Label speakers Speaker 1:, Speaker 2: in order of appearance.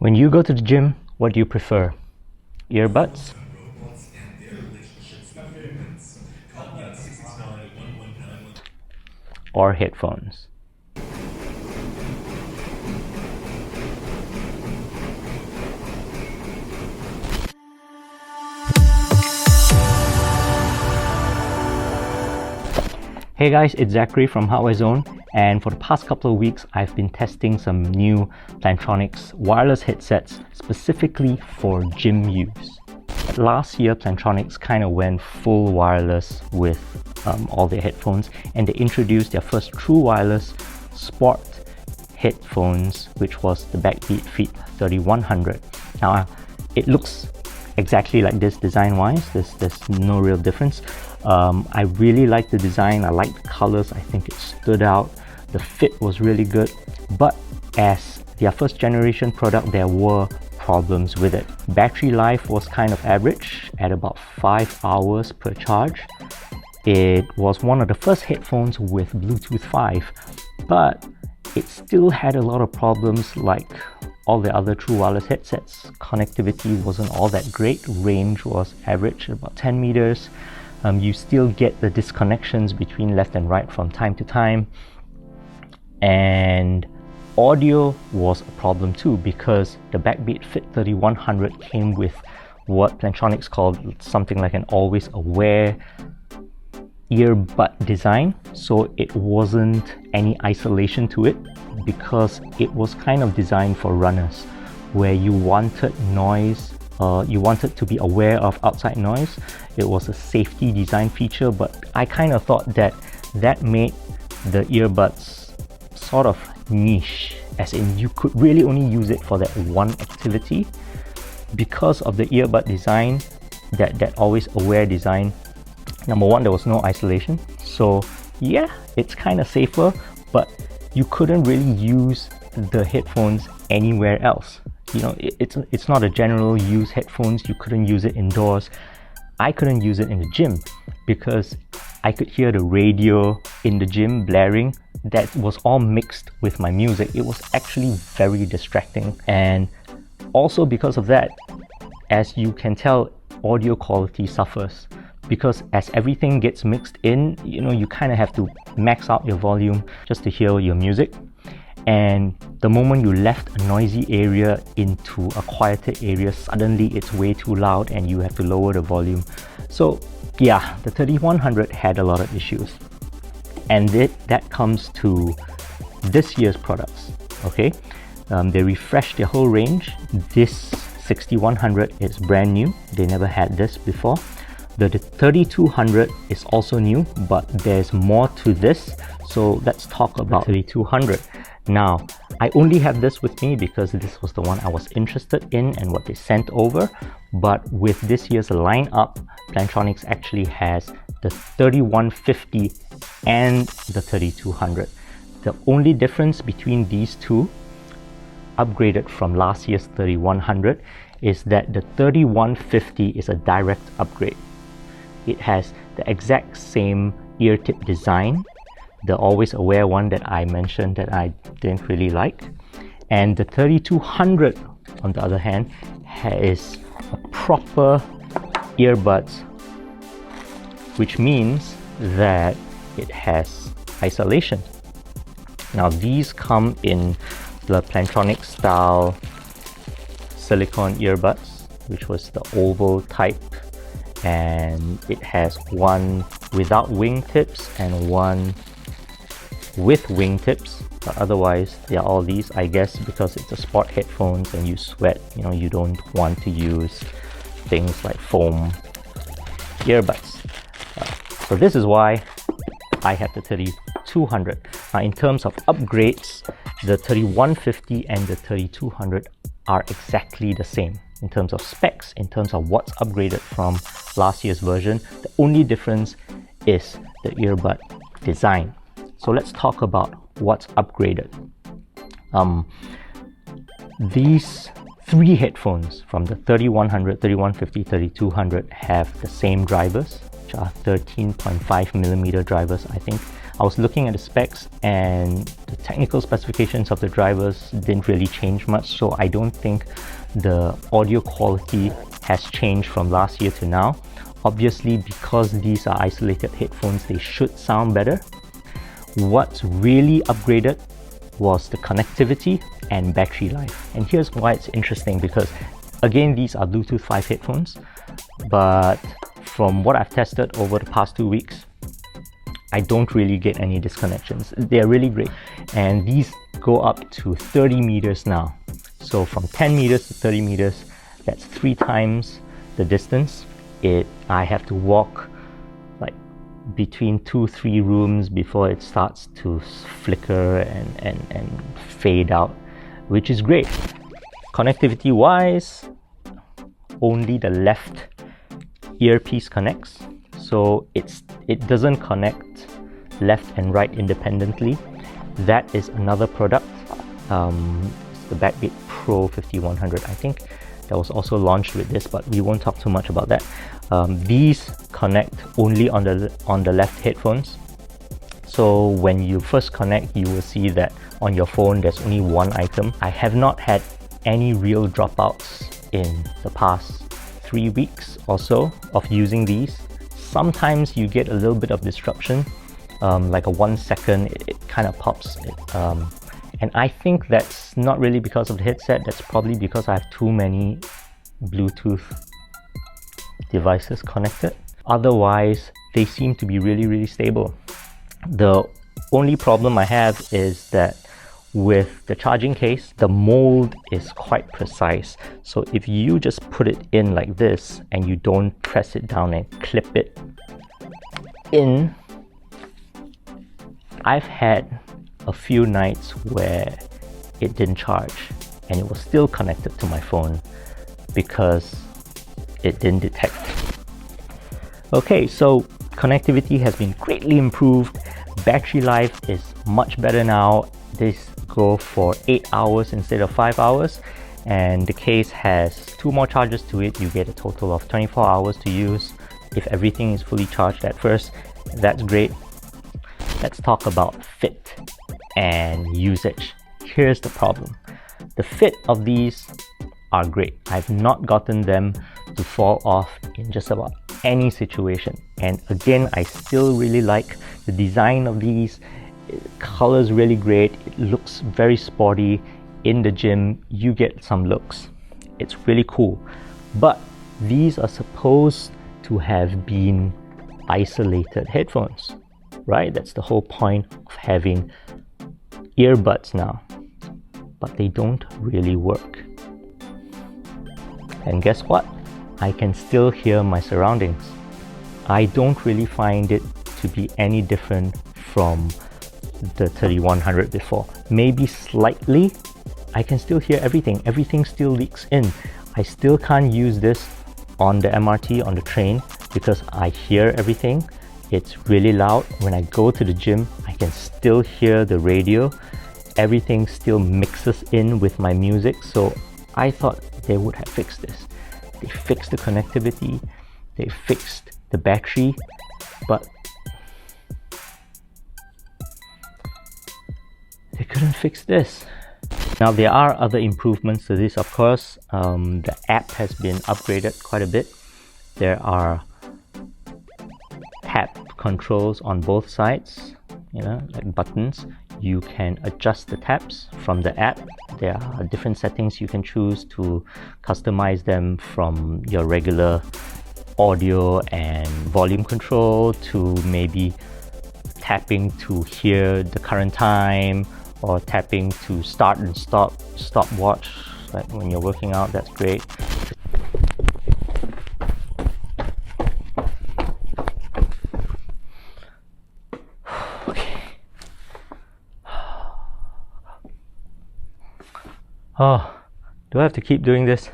Speaker 1: When you go to the gym, what do you prefer? Earbuds or headphones? Hey guys, it's Zachary from HardwareZone, and for the past couple of weeks I've been testing some new Plantronics wireless headsets specifically for gym use. Last year Plantronics kind of went full wireless with all their headphones, and they introduced their first true wireless sport headphones, which was the BackBeat FIT 3100. Now it looks exactly like this design wise, there's no real difference. I really like the design, I like the colors, I think it stood out, the fit was really good, but as their first generation product there were problems with it. Battery life was kind of average at about 5 hours per charge. It was one of the first headphones with Bluetooth 5, but it still had a lot of problems like all the other true wireless headsets. Connectivity wasn't all that great, range was average, about 10 meters. You still get the disconnections between left and right from time to time, and audio was a problem too, because the BackBeat FIT 3100 came with what Plantronics called something like an always aware earbud design, so it wasn't any isolation to it, because it was kind of designed for runners where you wanted noise, you wanted to be aware of outside noise. It was a safety design feature, but I kind of thought that made the earbuds sort of niche, as in you could really only use it for that one activity. Because of the earbud design, that always aware design, number one, there was no isolation, so yeah, it's kind of safer, but you couldn't really use the headphones anywhere else. You know, it's not a general use headphones. You couldn't use it indoors. I couldn't use it in the gym because I could hear the radio in the gym blaring. That was all mixed with my music. It was actually very distracting, and also because of that, as you can tell, audio quality suffers, because as everything gets mixed in, you know, you kind of have to max out your volume just to hear your music. And the moment you left a noisy area into a quieter area, suddenly it's way too loud and you have to lower the volume. So yeah, the 3100 had a lot of issues, and that comes to this year's products. Okay, they refreshed their whole range. This 6100 is brand new, they never had this before. The 3200 is also new, but there's more to this, so let's talk about 3200. Now, I only have this with me because this was the one I was interested in and what they sent over, but with this year's lineup, Plantronics actually has the 3150 and the 3200. The only difference between these two, upgraded from last year's 3100, is that the 3150 is a direct upgrade. It has the exact same ear tip design, the always aware one that I mentioned that I didn't really like, and the 3200 on the other hand is a proper earbuds, which means that it has isolation. Now these come in the Plantronics style silicone earbuds, which was the oval type, and it has one without wingtips and one with wingtips, but otherwise they are all these, I guess, because it's a sport headphones and you sweat, you know, you don't want to use things like foam earbuds. So this is why I have the 3200. Now in terms of upgrades, the 3150 and the 3200 are exactly the same in terms of specs, in terms of what's upgraded from last year's version. The only difference is the earbud design. So let's talk about what's upgraded. These three headphones from the 3100, 3150, 3200 have the same drivers, which are 13.5mm drivers, I think. I was looking at the specs and the technical specifications of the drivers didn't really change much, so I don't think the audio quality has changed from last year to now. Obviously, because these are isolated headphones, they should sound better. What's really upgraded was the connectivity and battery life. And here's why it's interesting, because again, these are Bluetooth 5 headphones, but from what I've tested over the past 2 weeks, I don't really get any disconnections. They're really great. And these go up to 30 meters now. So from 10 meters to 30 meters, that's 3 times the distance. I have to walk like between 2-3 rooms before it starts to flicker and fade out, which is great. Connectivity wise, only the left earpiece connects, so it doesn't connect left and right independently. That is another product. It's the BackBeat Pro 5100, I think, that was also launched with this, but we won't talk too much about that. These connect only on the left headphones. So when you first connect, you will see that on your phone there's only one item. I have not had any real dropouts in the past 3 weeks or so of using these. Sometimes you get a little bit of disruption, like a 1 second, it kind of pops. And I think that's not really because of the headset, that's probably because I have too many Bluetooth devices connected. Otherwise, they seem to be really stable. The only problem I have is that with the charging case, the mold is quite precise. So if you just put it in like this and you don't press it down and clip it in, I've had a few nights where it didn't charge and it was still connected to my phone because it didn't detect. Okay, so connectivity has been greatly improved. Battery life is much better now. This go for 8 hours instead of 5 hours, and the case has 2 more charges to it. You get a total of 24 hours to use if everything is fully charged at first. That's great. Let's talk about fit and usage. Here's the problem. The fit of these are great. I've not gotten them to fall off in just about any situation. And again, I still really like the design of these. Color's really great. It looks very sporty. In the gym, you get some looks. It's really cool. But these are supposed to have been isolated headphones, right? That's the whole point of having earbuds now. But they don't really work. And guess what? I can still hear my surroundings. I don't really find it to be any different from the 3100 before. Maybe slightly. I can still hear everything. Everything still leaks in. I still can't use this on the MRT, on the train, because I hear everything. It's really loud. When I go to the gym, I can still hear the radio. Everything still mixes in with my music. So I thought they would have fixed this. They fixed the connectivity, they fixed the battery, but they couldn't fix this. Now there are other improvements to this, of course. The app has been upgraded quite a bit. There are tap controls on both sides, like buttons. You can adjust the taps from the app. There are different settings you can choose to customize them, from your regular audio and volume control to maybe tapping to hear the current time, or tapping to start and stopwatch, like when you're working out. That's great. Oh, do I have to keep doing this?